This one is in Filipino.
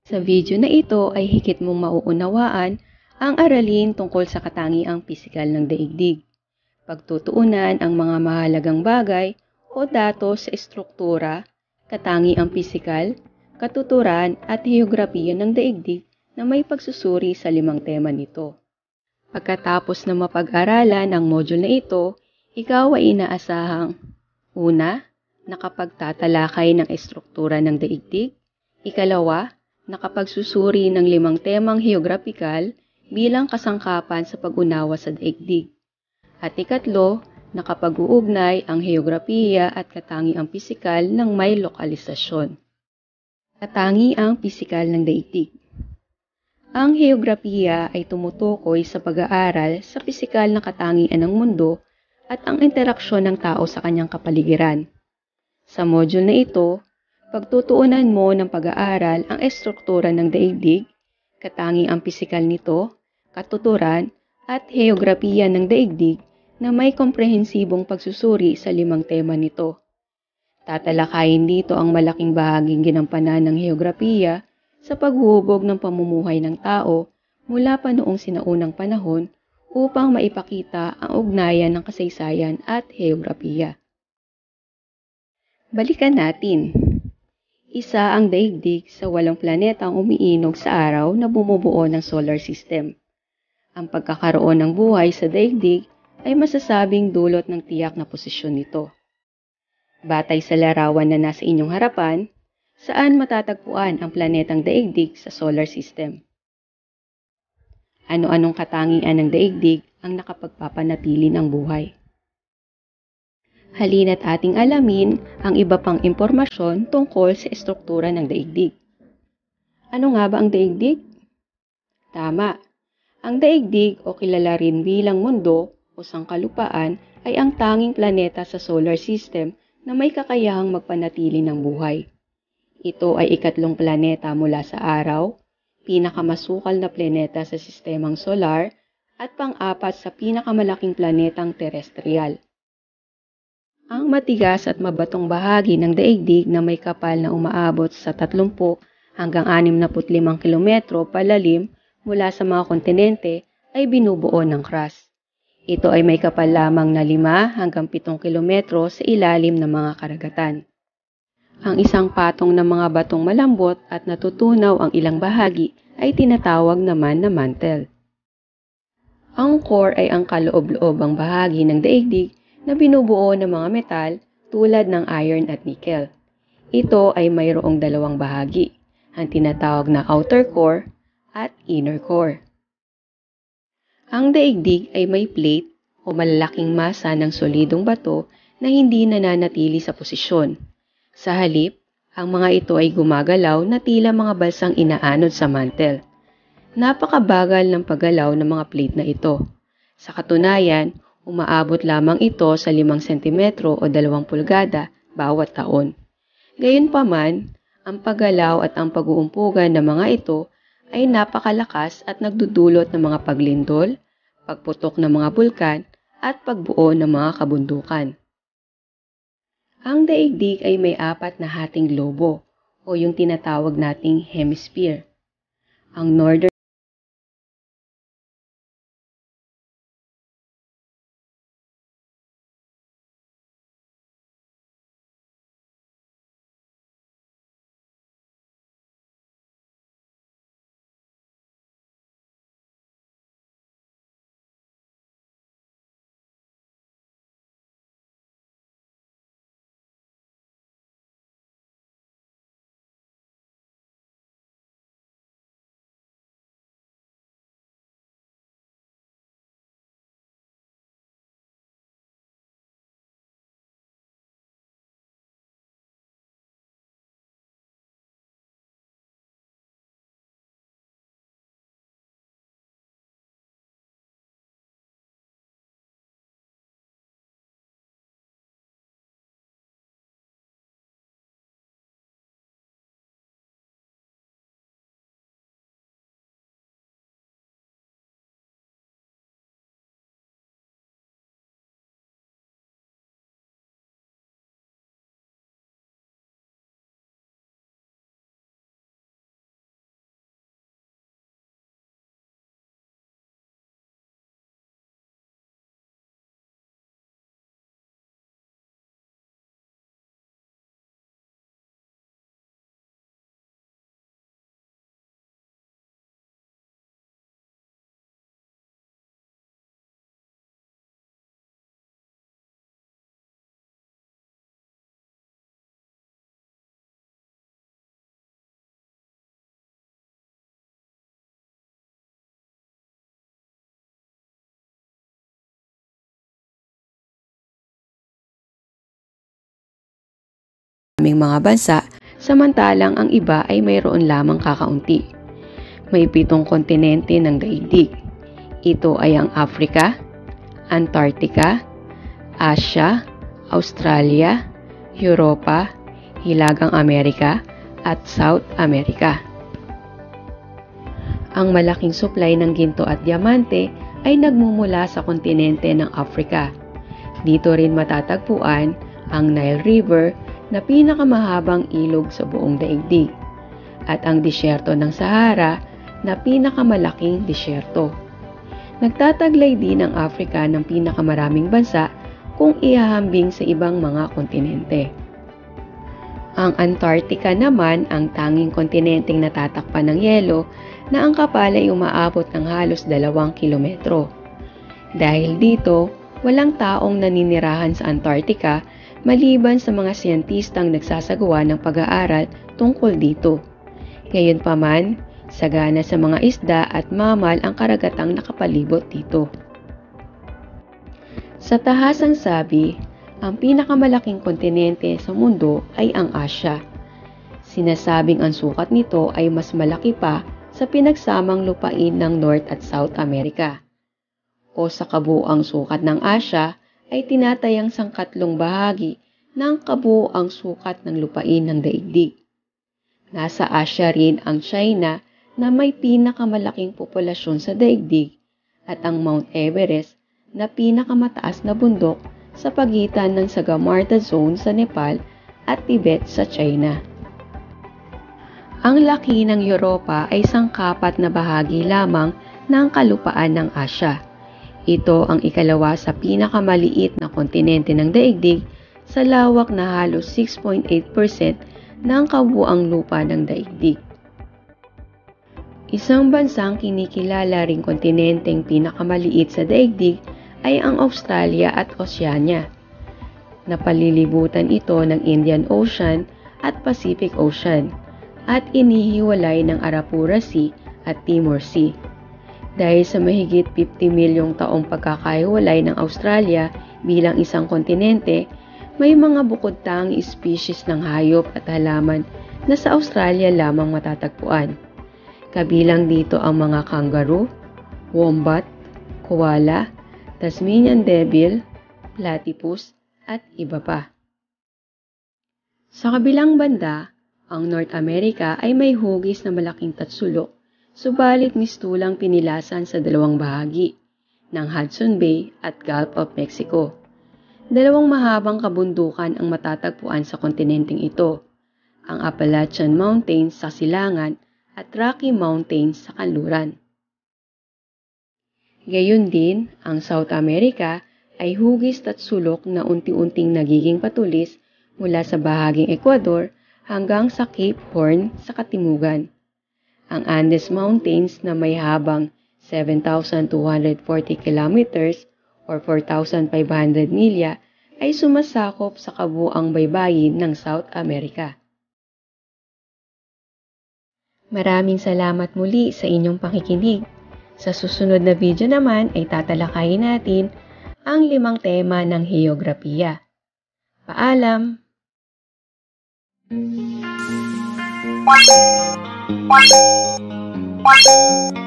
Sa video na ito ay higit mong mauunawaan ang aralin tungkol sa katangiang pisikal ng daigdig. Pagtutuunan ang mga mahalagang bagay o datos sa estruktura, katangiang pisikal, katuturan at heograpiya ng daigdig na may pagsusuri sa 5 tema nito. Pagkatapos na mapag-aralan ang module na ito, ikaw ay inaasahang una, nakapagtatalakay ng estruktura ng daigdig, ikalawa, nakapagsusuri ng 5 temang heograpikal bilang kasangkapan sa pag-unawa sa daigdig. At ikatlo, nakapag-uugnay ang heograpiya at katangiang pisikal ng may lokalisasyon. Katangiang pisikal ng daigdig. Ang heograpiya ay tumutukoy sa pag-aaral sa pisikal na katangian ng mundo at ang interaksyon ng tao sa kanyang kapaligiran. Sa module na ito, pagtutuunan mo ng pag-aaral ang estruktura ng daigdig, katangiang pisikal nito, katuturan, at heograpiya ng daigdig na may komprehensibong pagsusuri sa 5 tema nito. Tatalakayin dito ang malaking bahaging ginampanan ng heograpiya sa paghuhubog ng pamumuhay ng tao mula pa noong sinaunang panahon upang maipakita ang ugnayan ng kasaysayan at heograpiya. Balikan natin. Isa ang daigdig sa 8 planetang umiinog sa araw na bumubuo ng solar system. Ang pagkakaroon ng buhay sa daigdig ay masasabing dulot ng tiyak na posisyon nito. Batay sa larawan na nasa inyong harapan, saan matatagpuan ang planetang daigdig sa solar system? Ano-anong katangian ng daigdig ang nakapagpapanatili ng buhay? Halina't ating alamin ang iba pang impormasyon tungkol sa estruktura ng daigdig. Ano nga ba ang daigdig? Tama. Ang daigdig o kilala rin bilang mundo o sangkalupaan ay ang tanging planeta sa solar system na may kakayahang magpanatili ng buhay. Ito ay ikatlong planeta mula sa araw, pinakamasukal na planeta sa sistemang solar, at pang-apat sa pinakamalaking planetang terestrial. Ang matigas at mabatong bahagi ng daigdig na may kapal na umaabot sa 30 hanggang 65 kilometro palalim mula sa mga kontinente ay binubuo ng crust. Ito ay may kapal lamang na 5 hanggang 7 kilometro sa ilalim ng mga karagatan. Ang isang patong ng mga batong malambot at natutunaw ang ilang bahagi ay tinatawag naman na mantle. Ang core ay ang kaloob-loobang bahagi ng daigdig na binubuo ng mga metal tulad ng iron at nickel. Ito ay mayroong 2 bahagi, ang tinatawag na outer core at inner core. Ang daigdig ay may plate o malalaking masa ng solidong bato na hindi nananatili sa posisyon. Sa halip, ang mga ito ay gumagalaw na tila mga balsang inaanod sa mantle. Napakabagal ng paggalaw ng mga plate na ito. Sa katunayan, umaabot lamang ito sa 5 cm o 2 pulgada bawat taon. Gayunpaman, ang paggalaw at ang pag-uumpugan ng mga ito ay napakalakas at nagdudulot ng mga paglindol, pagputok ng mga bulkan, at pagbuo ng mga kabundukan. Ang daigdig ay may 4 na hating globo o yung tinatawag nating hemisphere. Ang northern maraming mga bansa, samantalang ang iba ay mayroon lamang kakaunti. May 7 kontinente ng daigdig. Ito ay ang Africa, Antarctica, Asia, Australia, Europa, Hilagang Amerika, at South America. Ang malaking supply ng ginto at diamante ay nagmumula sa kontinente ng Africa. Dito rin matatagpuan ang Nile River na pinakamahabang ilog sa buong daigdig at ang disyerto ng Sahara na pinakamalaking disyerto. Nagtataglay din ang Africa ng pinakamaraming bansa kung ihahambing sa ibang mga kontinente. Ang Antarctica naman ang tanging kontinenteng natatakpan ng yelo na ang kapal ay umaabot ng halos 2 kilometro. Dahil dito, walang taong naninirahan sa Antarctica maliban sa mga siyentistang nagsasagawa ng pag-aaral tungkol dito. Gayunpaman, sagana sa mga isda at mamal ang karagatang nakapalibot dito. Sa tahasang sabi, ang pinakamalaking kontinente sa mundo ay ang Asia. Sinasabing ang sukat nito ay mas malaki pa sa pinagsamang lupain ng North at South America. O sa kabuuang sukat ng Asia ay tinatayang sangkatlong bahagi ng kabuuang sukat ng lupain ng daigdig. Nasa Asia rin ang China na may pinakamalaking populasyon sa daigdig at ang Mount Everest na pinakamataas na bundok sa pagitan ng Sagamarta Zone sa Nepal at Tibet sa China. Ang laki ng Europa ay sangkapat na bahagi lamang ng kalupaan ng Asya. Ito ang ikalawa sa pinakamaliit na kontinente ng daigdig sa lawak na halos 6.8% ng kabuuang lupa ng daigdig. Isang bansang kinikilala ring kontinenteng pinakamaliit sa daigdig ay ang Australia at Oceania. Napalilibutan ito ng Indian Ocean at Pacific Ocean at inihiwalay ng Arafura Sea at Timor Sea. Dahil sa mahigit 50 milyong taong pagkakahiwalay ng Australia bilang isang kontinente, may mga bukod-tangi species ng hayop at halaman na sa Australia lamang matatagpuan. Kabilang dito ang mga kangaroo, wombat, koala, Tasmanian devil, platypus, at iba pa. Sa kabilang banda, ang North America ay may hugis na malaking tatsulok, subalit mistulang pinilasan sa 2 bahagi, ng Hudson Bay at Gulf of Mexico. 2 mahabang kabundukan ang matatagpuan sa kontinenteng ito, ang Appalachian Mountains sa silangan at Rocky Mountains sa kanluran. Gayon din, ang South America ay hugis at sulok na unti-unting nagiging patulis mula sa bahaging Ecuador hanggang sa Cape Horn sa katimugan. Ang Andes Mountains na may habang 7,240 kilometers or 4,500 milya ay sumasakop sa kabuuang baybayin ng South America. Maraming salamat muli sa inyong pakikinig. Sa susunod na video naman ay tatalakayin natin ang 5 tema ng heograpiya. Paalam! Wow.